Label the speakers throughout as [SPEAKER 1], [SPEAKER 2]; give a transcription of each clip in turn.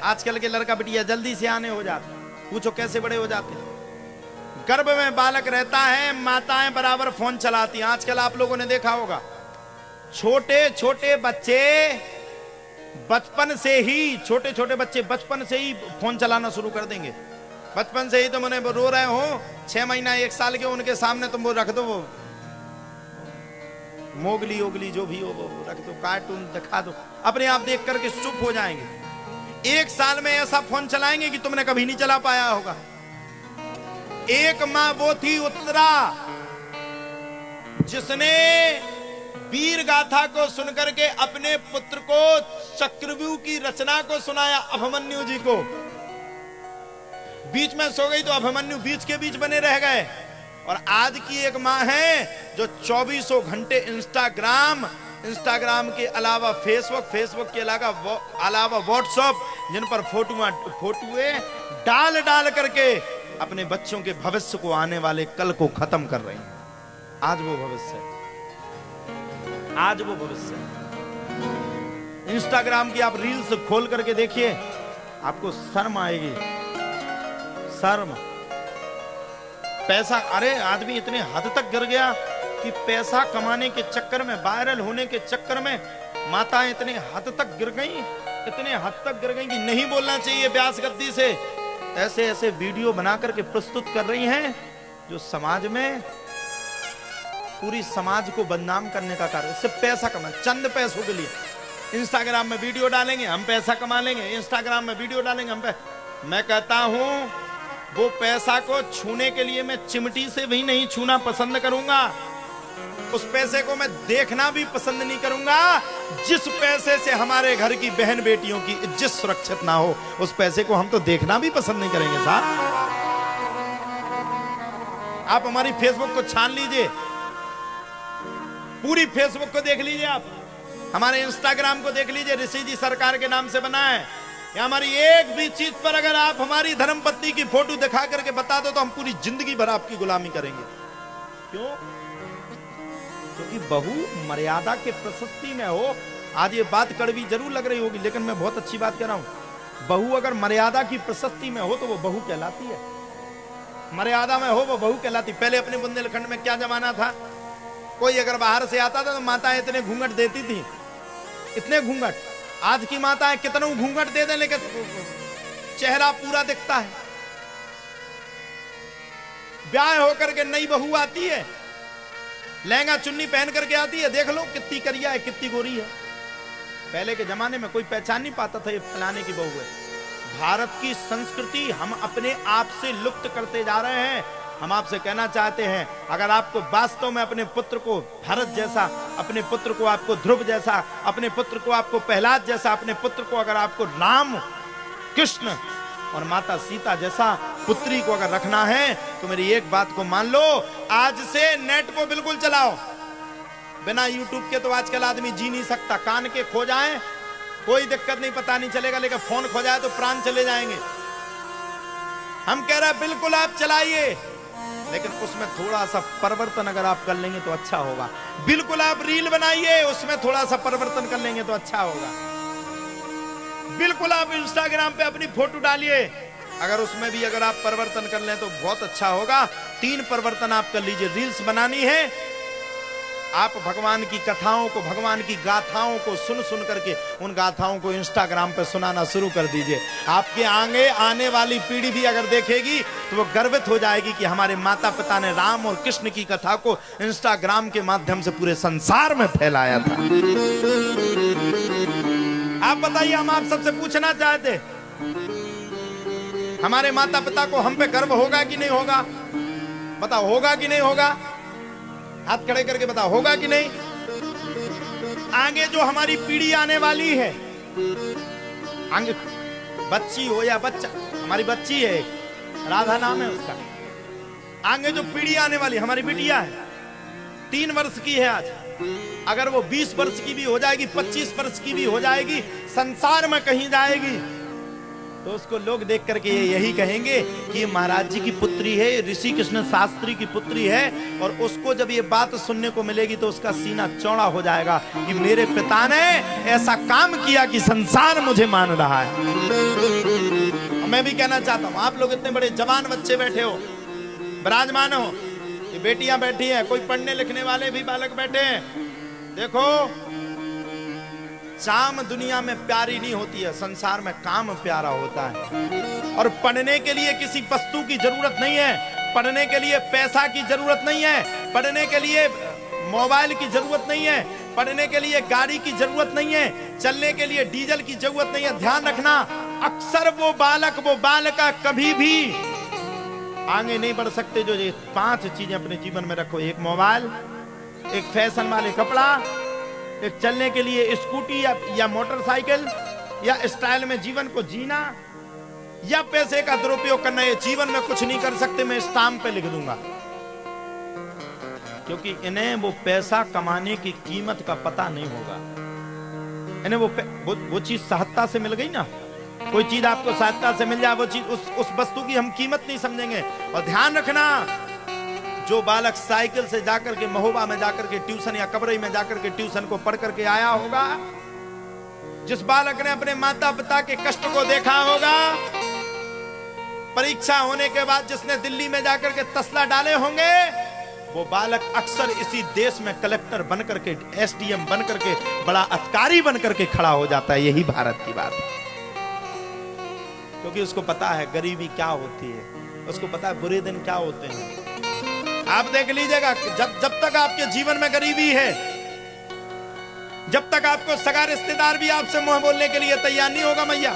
[SPEAKER 1] आजकल के लड़का बिटिया जल्दी से आने हो जाते, पूछो कैसे बड़े हो जाते। गर्भ में बालक रहता है, माताएं बराबर फोन चलाती हैं। आजकल आप लोगों ने देखा होगा, छोटे छोटे बच्चे बचपन से ही, छोटे छोटे बच्चे बचपन से ही फोन चलाना शुरू कर देंगे। बचपन से ही तुम उन्हें रो रहे हो, 6 महीना 1 साल के, उनके सामने तुम वो रख दो, वो मोगली ओगली जो भी हो वो रख दो, कार्टून दिखा दो, अपने आप देख करके चुप हो जाएंगे। 1 साल में ऐसा फोन चलाएंगे कि तुमने कभी नहीं चला पाया होगा। एक मां वो थी उत्तरा, जिसने वीर गाथा को सुनकर के अपने पुत्र को चक्रव्यूह की रचना को सुनाया अभिमन्यु जी को। बीच में सो गई तो अभिमन्यु बीच के बीच बने रह गए। और आज की एक मां है जो 24 घंटे इंस्टाग्राम के अलावा फेसबुक के अलावा व्हाट्सएप, जिन पर फोटोए डाल डाल करके अपने बच्चों के भविष्य को, आने वाले कल को खत्म कर रही हैं। आज वो भविष्य है, आज वो भविष्य है। इंस्टाग्राम की आप रील्स खोल करके देखिए, आपको शर्म आएगी, शर्म। पैसा, अरे आदमी इतने हद तक गिर गया कि पैसा कमाने के चक्कर में, वायरल होने के चक्कर में माताएं इतने हद तक गिर गई, इतने हद तक गिर गई कि नहीं बोलना चाहिए व्यास गद्दी से। ऐसे ऐसे वीडियो बना करके प्रस्तुत कर रही हैं जो समाज में, पूरी समाज को बदनाम करने का कार्य। इससे पैसा कमा, चंद पैसों के लिए इंस्टाग्राम में वीडियो डालेंगे, हम पैसा कमा लेंगे, इंस्टाग्राम में वीडियो डालेंगे हम मैं कहता हूं वो पैसा को छूने के लिए मैं चिमटी से भी नहीं छूना पसंद करूंगा। उस पैसे को मैं देखना भी पसंद नहीं करूंगा। जिस पैसे से हमारे घर की बहन बेटियों की इज्जत सुरक्षित ना हो, उस पैसे को हम तो देखना भी पसंद नहीं करेंगे साहब। आप हमारी फेसबुक को छान लीजिए, पूरी फेसबुक को देख लीजिए, आप हमारे इंस्टाग्राम को देख लीजिए, ऋषि जी सरकार के नाम से बना है। या हमारी एक भी चीज पर अगर आप हमारी धर्मपत्नी की फोटो दिखा करके बता दो तो हम पूरी जिंदगी भर आपकी गुलामी करेंगे। क्यों? क्योंकि बहू मर्यादा के प्रशस्ति में हो। आज ये बात कड़वी जरूर लग रही होगी, लेकिन मैं बहुत अच्छी बात कह रहा हूं। बहू अगर मर्यादा की प्रशस्ति में हो तो वो बहू कहलाती है, मर्यादा में हो वो बहू कहलाती। पहले अपने बुंदेलखंड में क्या जमाना था, कोई अगर बाहर से आता था तो माताएं इतने घूंघट देती थी, इतने घूंघट। आज की माताएं कितना घूंघट दे दें लेकिन चेहरा पूरा दिखता है। ब्याह होकर के नई बहू आती है, लहंगा चुन्नी पहन करके आती है, देख लो कितनी करिया है, कितनी गोरी है। पहले के जमाने में कोई पहचान नहीं पाता था ये फलाने की बहू है। भारत की संस्कृति हम अपने आप से लुप्त करते जा रहे हैं। हम आपसे कहना चाहते हैं, अगर आपको वास्तव में अपने पुत्र को भरत जैसा, अपने पुत्र को आपको ध्रुव जैसा, अपने पुत्र को आपको प्रहलाद जैसा, अपने पुत्र को अगर आपको राम, कृष्ण और माता सीता जैसा पुत्री को अगर रखना है तो मेरी एक बात को मान लो, आज से नेट को बिल्कुल चलाओ। बिना यूट्यूब के तो आजकल आदमी जी नहीं सकता। कान के खो जाए कोई दिक्कत नहीं, पता नहीं चलेगा, लेकिन फोन खो जाए तो प्राण चले जाएंगे। हम कह रहे हैं बिल्कुल आप चलाइए, लेकिन उसमें थोड़ा सा परिवर्तन अगर आप कर लेंगे तो अच्छा होगा। बिल्कुल आप रील बनाइए, उसमें थोड़ा सा परिवर्तन कर लेंगे तो अच्छा होगा। बिल्कुल आप इंस्टाग्राम पे अपनी फोटो डालिए, अगर उसमें भी अगर आप परिवर्तन कर लें तो बहुत अच्छा होगा। 3 परिवर्तन आप कर लीजिए। रील्स बनानी है, आप भगवान की कथाओं को, भगवान की गाथाओं को सुन सुन करके उन गाथाओं को इंस्टाग्राम पे सुनाना शुरू कर दीजिए। आपके आगे आने वाली पीढ़ी भी अगर देखेगी तो वो गर्वित हो जाएगी कि हमारे माता पिता ने राम और कृष्ण की कथा को इंस्टाग्राम के माध्यम से पूरे संसार में फैलाया था। आप बताइए, हम आप सबसे पूछना चाहते, हमारे माता पिता को हम पे गर्व होगा कि नहीं होगा? बताओ, होगा कि नहीं होगा? हाथ खड़े करके बताओ, होगा कि नहीं? आगे जो हमारी पीढ़ी आने वाली है, आगे बच्ची हो या बच्चा, हमारी बच्ची है, राधा नाम है उसका। आगे जो पीढ़ी आने वाली हमारी बिटिया है, 3 वर्ष की है आज, अगर वो 20 वर्ष की भी हो जाएगी, 25 वर्ष की भी हो जाएगी, संसार में कहीं जाएगी तो उसको लोग देख करके यही कहेंगे कि ये महाराज जी की पुत्री है, ऋषि कृष्ण शास्त्री की पुत्री है। और उसको जब ये बात सुनने को मिलेगी तो उसका सीना चौड़ा हो जाएगा कि मेरे पिता ने ऐसा काम किया कि संसार मुझे मान रहा है। मैं भी कहना चाहता हूं, आप लोग इतने बड़े जवान बच्चे बैठे हो, विराजमान हो, ये बेटियां बैठी हैं, कोई पढ़ने लिखने वाले भी बालक बैठे हैं। देखो, चाम दुनिया में प्यारी नहीं होती है, संसार में काम प्यारा होता है। और पढ़ने के लिए किसी वस्तु की जरूरत नहीं है, पढ़ने के लिए पैसा की जरूरत नहीं है, पढ़ने के लिए मोबाइल की जरूरत नहीं है, पढ़ने के लिए गाड़ी की जरूरत नहीं है, चलने के लिए डीजल की जरूरत नहीं है। ध्यान रखना, अक्सर वो बालक वो बालिका कभी भी आगे नहीं बढ़ सकते जो ये 5 चीजें अपने जीवन में रखो। एक मोबाइल, एक फैशन वाले कपड़ा, एक चलने के लिए स्कूटी या मोटरसाइकिल, या स्टाइल में जीवन को जीना, या पैसे का दुरुपयोग करना। ये जीवन में कुछ नहीं कर सकते, मैं स्टाम्प पे लिख दूंगा, क्योंकि इन्हें वो पैसा कमाने की कीमत का पता नहीं होगा। इन्हें वो चीज सहजता से मिल गई ना, कोई चीज आपको सहजता से मिल जाए, वो चीज उस वस्तु की हम कीमत नहीं समझेंगे। और ध्यान रखना, जो बालक साइकिल से जाकर के महोबा में जाकर के ट्यूशन या कबरई में जाकर के ट्यूशन को पढ़ करके आया होगा, जिस बालक ने अपने माता पिता के कष्ट को देखा होगा, परीक्षा होने के बाद जिसने दिल्ली में जाकर के तसला डाले होंगे, वो बालक अक्सर इसी देश में कलेक्टर बन करके, एसडीएम बन करके, बड़ा अधिकारी बन करके खड़ा हो जाता है। यही भारत की बात है, क्योंकि उसको पता है गरीबी क्या होती है, उसको पता है बुरे दिन क्या होते हैं। आप देख लीजिएगा, जब तक आपके जीवन में गरीबी है, जब तक आपको सगा रिश्तेदार भी आपसे मुंह बोलने के लिए तैयार नहीं होगा मैया,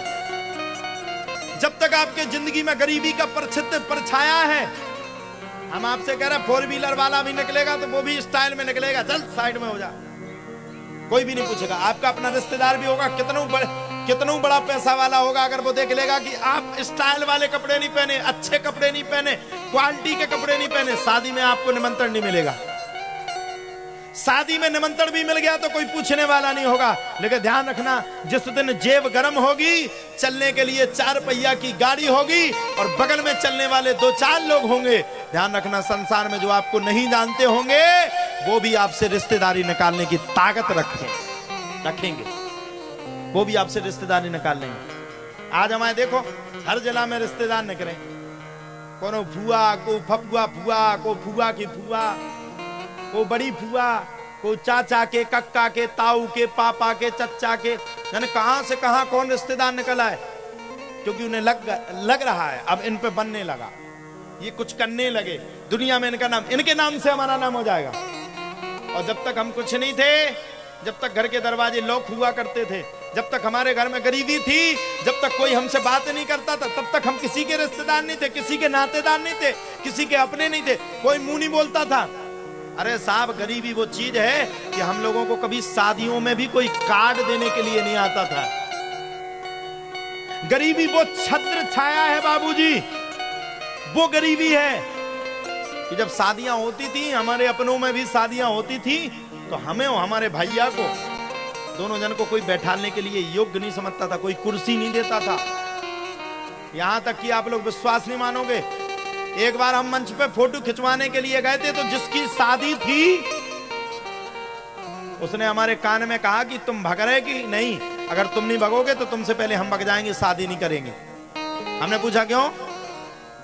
[SPEAKER 1] जब तक आपके जिंदगी में गरीबी का परछाया है, हम आपसे कह रहे हैं 4 व्हीलर वाला भी निकलेगा तो वो भी स्टाइल में निकलेगा, चल साइड में हो जा, कोई भी नहीं पूछेगा। आपका अपना रिश्तेदार भी होगा, कितना बड़ा पैसा वाला होगा, अगर वो देख लेगा कि आप स्टाइल वाले कपड़े नहीं पहने, अच्छे कपड़े नहीं पहने, क्वालिटी के कपड़े नहीं पहने, शादी में आपको निमंत्रण नहीं मिलेगा। शादी में निमंत्रण भी मिल गया तो कोई पूछने वाला नहीं होगा। लेकिन ध्यान रखना, जिस दिन जेब गर्म होगी, चलने के लिए 4 पहिया की गाड़ी होगी और बगल में चलने वाले 2-4 लोग होंगे, ध्यान रखना, संसार में जो आपको नहीं जानते होंगे वो भी आपसे रिश्तेदारी निकालने की ताकत रखेंगे, वो भी आपसे रिश्तेदारी निकाल लेंगे। आज हमारे देखो, हर जिला में रिश्तेदार निकले, कोनो फुआ, को फपुआ फुआ, को फुआ की फुआ, को बड़ी फुआ, को चाचा के, कक्का के, ताऊ के, पापा के, चच्चा के, यानी कहां से कहां कौन रिश्तेदार निकला है, क्योंकि उन्हें लग रहा है अब इन पे बनने लगा, ये कुछ करने लगे, दुनिया में इनका नाम, इनके नाम से हमारा नाम हो जाएगा। और जब तक हम कुछ नहीं थे, जब तक घर के दरवाजे लॉक हुआ करते थे, जब तक हमारे घर में गरीबी थी, जब तक कोई हमसे बात नहीं करता था, तब तक हम किसी के रिश्तेदार नहीं थे, किसी के नातेदार नहीं थे, किसी के अपने नहीं थे, कोई मुंह नहीं बोलता था। अरे साहब, गरीबी वो चीज है कि हम लोगों को कभी शादियों में भी कोई कार्ड देने के लिए नहीं आता था। गरीबी वो छत्र छाया है बाबूजी, वो गरीबी है कि जब शादियां होती थी, हमारे अपनों में भी शादियां होती थी, तो हमें और हमारे भैया को, दोनों जन को कोई बैठाने के लिए योग्य नहीं समझता था, कोई कुर्सी नहीं देता था। यहां तक कि आप लोग विश्वास नहीं मानोगे, एक बार हम मंच पे फोटो खिंचवाने के लिए गए थे, तो जिसकी शादी थी उसने हमारे कान में कहा कि तुम भग रहे कि नहीं, अगर तुम नहीं भगोगे तो तुमसे पहले हम भग जाएंगे, शादी नहीं करेंगे। हमने पूछा क्यों?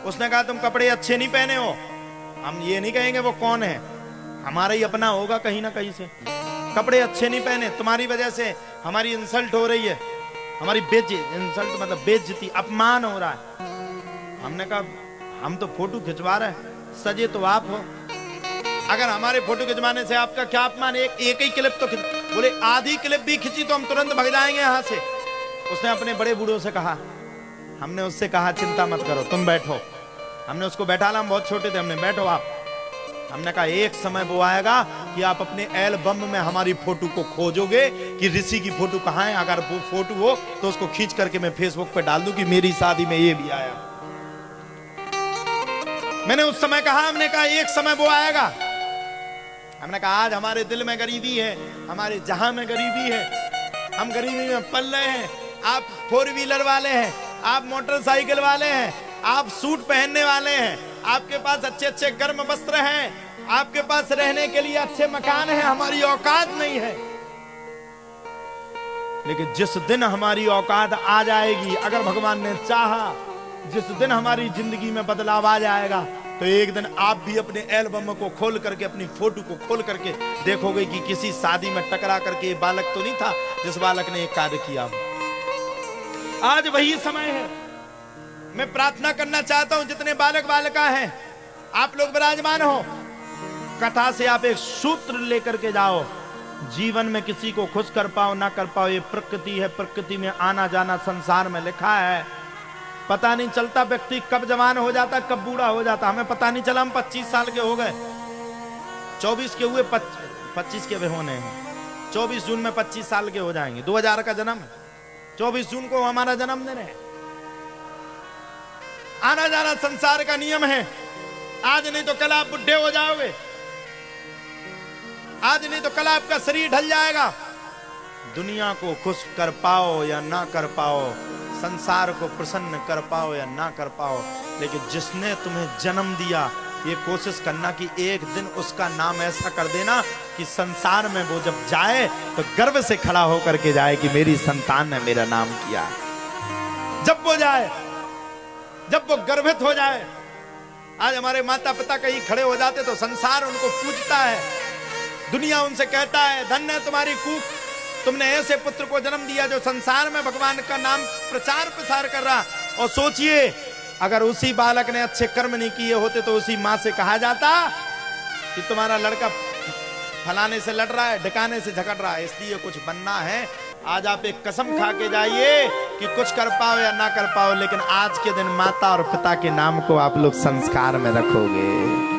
[SPEAKER 1] उसने कहा तुम कपड़े अच्छे नहीं पहने हो। हम ये नहीं कहेंगे वो कौन है, हमारा ही अपना होगा कहीं ना कहीं से। कपड़े अच्छे नहीं पहने, तुम्हारी वजह से हमारी इंसल्ट हो रही है, हमारी इंसल्ट मतलब बेइज्जती, अपमान हो रहा है। हमने कहा हम तो फोटो खिंचवा रहे हैं, सजे तो आप हो, अगर हमारे फोटो खिंचवाने से आपका क्या अपमान? एक ही क्लिप तो बोले, आधी क्लिप भी खिंची तो हम तुरंत भग जाएंगे यहाँ से। उसने अपने बड़े बूढ़ों से कहा, हमने उससे कहा चिंता मत करो, तुम बैठो। हमने उसको बैठा ला, हम बहुत छोटे थे, हमने बैठो आप। हमने कहा एक समय वो आएगा कि आप अपने एल्बम में हमारी फोटो को खोजोगे कि ऋषि की फोटो कहाँ है, अगर वो फोटो हो तो उसको खींच करके मैं फेसबुक पे डाल दूं कि मेरी शादी में ये भी आया। मैंने उस समय कहा, हमने कहा एक समय वो आएगा। हमने कहा आज हमारे दिल में गरीबी है, हमारे जहां में गरीबी है, हम गरीबी में पल रहे हैं। आप 4 व्हीलर वाले हैं, आप मोटरसाइकिल वाले हैं, आप सूट पहनने वाले हैं, आपके पास अच्छे अच्छे गर्म वस्त्र हैं, आपके पास रहने के लिए अच्छे मकान हैं, हमारी औकात नहीं है। लेकिन जिस दिन हमारी औकात आ जाएगी, अगर भगवान ने चाहा, जिस दिन हमारी जिंदगी में बदलाव आ जाएगा, तो एक दिन आप भी अपने एल्बम को खोल करके, अपनी फोटो को खोल करके देखोगे कि किसी शादी में टकरा करके ये बालक तो नहीं था जिस बालक ने एक कार्य किया। आज वही समय है। मैं प्रार्थना करना चाहता हूं, जितने बालक बालिका हैं, आप लोग विराजमान हो, कथा से आप एक सूत्र लेकर के जाओ। जीवन में किसी को खुश कर पाओ ना कर पाओ, ये प्रकृति है, प्रकृति में आना जाना संसार में लिखा है। पता नहीं चलता व्यक्ति कब जवान हो जाता, कब बूढ़ा हो जाता। हमें पता नहीं चला, हम 25 साल के हो गए, 24 के हुए, 25 के भी होने हैं। 24 जून में 25 साल के हो जाएंगे। 2000 का जन्म, 24 जून को हमारा जन्मदिन है। आना जाना संसार का नियम है। आज नहीं तो कल आप बुढ़े हो जाओगे, आज नहीं तो कल आपका शरीर ढल जाएगा। दुनिया को खुश कर पाओ या ना कर पाओ, संसार को प्रसन्न कर पाओ या ना कर पाओ, लेकिन जिसने तुम्हें जन्म दिया, ये कोशिश करना कि एक दिन उसका नाम ऐसा कर देना कि संसार में वो जब जाए तो गर्व से खड़ा होकर के जाए कि मेरी संतान ने मेरा नाम किया। जब वो जाए, जब वो गर्वित हो जाए। आज हमारे माता पिता कहीं खड़े हो जाते तो संसार उनको पूजता है, दुनिया उनसे कहता है धन्य है तुम्हारी कूख, तुमने ऐसे पुत्र को जन्म दिया जो संसार में भगवान का नाम प्रचार प्रसार कर रहा। और सोचिए, अगर उसी बालक ने अच्छे कर्म नहीं किए होते तो उसी माँ से कहा जाता कि तुम्हारा लड़का फलाने से लड़ रहा है, ढकाने से झगड़ रहा है, इसलिए कुछ बनना है। आज आप एक कसम खा के जाइए कि कुछ कर पाओ या ना कर पाओ, लेकिन आज के दिन माता और पिता के नाम को आप लोग संस्कार में रखोगे।